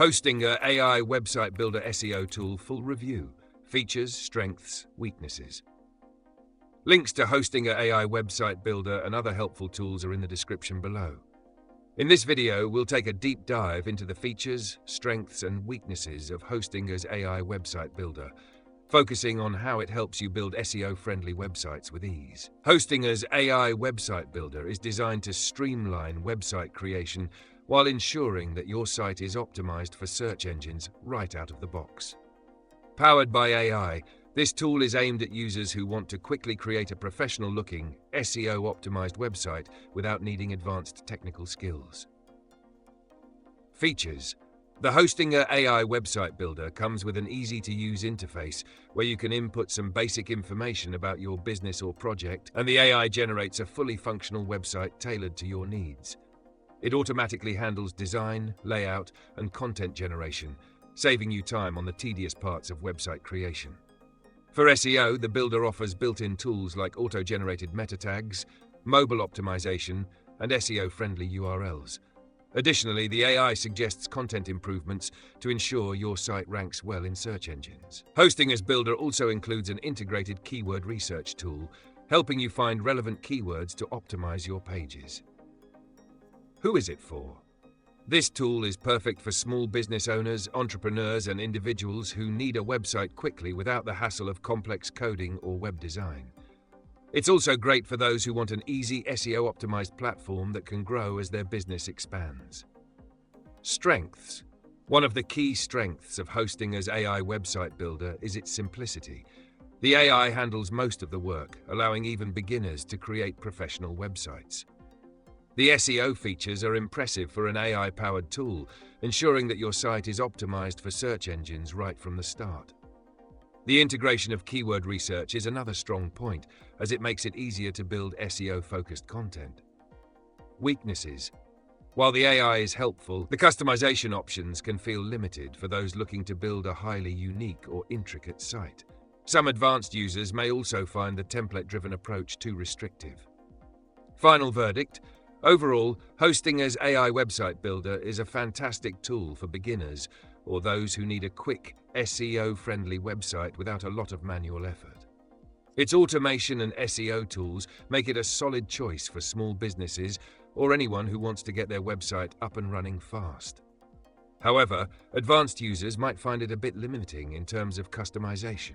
Hosting a AI Website Builder SEO tool full review. Features, strengths, weaknesses. Links to Hosting a AI Website Builder and other helpful tools are in the description below. In this video, we'll take a deep dive into the features, strengths, and weaknesses of Hostinga's AI Website Builder, focusing on how it helps you build SEO-friendly websites with ease. Hostinga's AI Website Builder is designed to streamline website creation while ensuring that your site is optimized for search engines right out of the box. Powered by AI, this tool is aimed at users who want to quickly create a professional-looking, SEO-optimized website without needing advanced technical skills. Features. The Hostinga AI Website Builder comes with an easy-to-use interface where you can input some basic information about your business or project, and the AI generates a fully functional website tailored to your needs. It automatically handles design, layout, and content generation, saving you time on the tedious parts of website creation. For SEO, the builder offers built-in tools like auto-generated meta tags, mobile optimization, and SEO-friendly URLs. Additionally, the AI suggests content improvements to ensure your site ranks well in search engines. Hostinga's builder also includes an integrated keyword research tool, helping you find relevant keywords to optimize your pages. Who is it for? This tool is perfect for small business owners, entrepreneurs, and individuals who need a website quickly without the hassle of complex coding or web design. It's also great for those who want an easy SEO-optimized platform that can grow as their business expands. Strengths. One of the key strengths of Hostinga's AI Website Builder is its simplicity. The AI handles most of the work, allowing even beginners to create professional websites. The SEO features are impressive for an AI-powered tool, ensuring that your site is optimized for search engines right from the start. The integration of keyword research is another strong point, as it makes it easier to build SEO-focused content. Weaknesses. While the AI is helpful, the customization options can feel limited for those looking to build a highly unique or intricate site. Some advanced users may also find the template-driven approach too restrictive. Final verdict. Overall, Hostinga's AI Website Builder is a fantastic tool for beginners or those who need a quick, SEO-friendly website without a lot of manual effort. Its automation and SEO tools make it a solid choice for small businesses or anyone who wants to get their website up and running fast. However, advanced users might find it a bit limiting in terms of customization.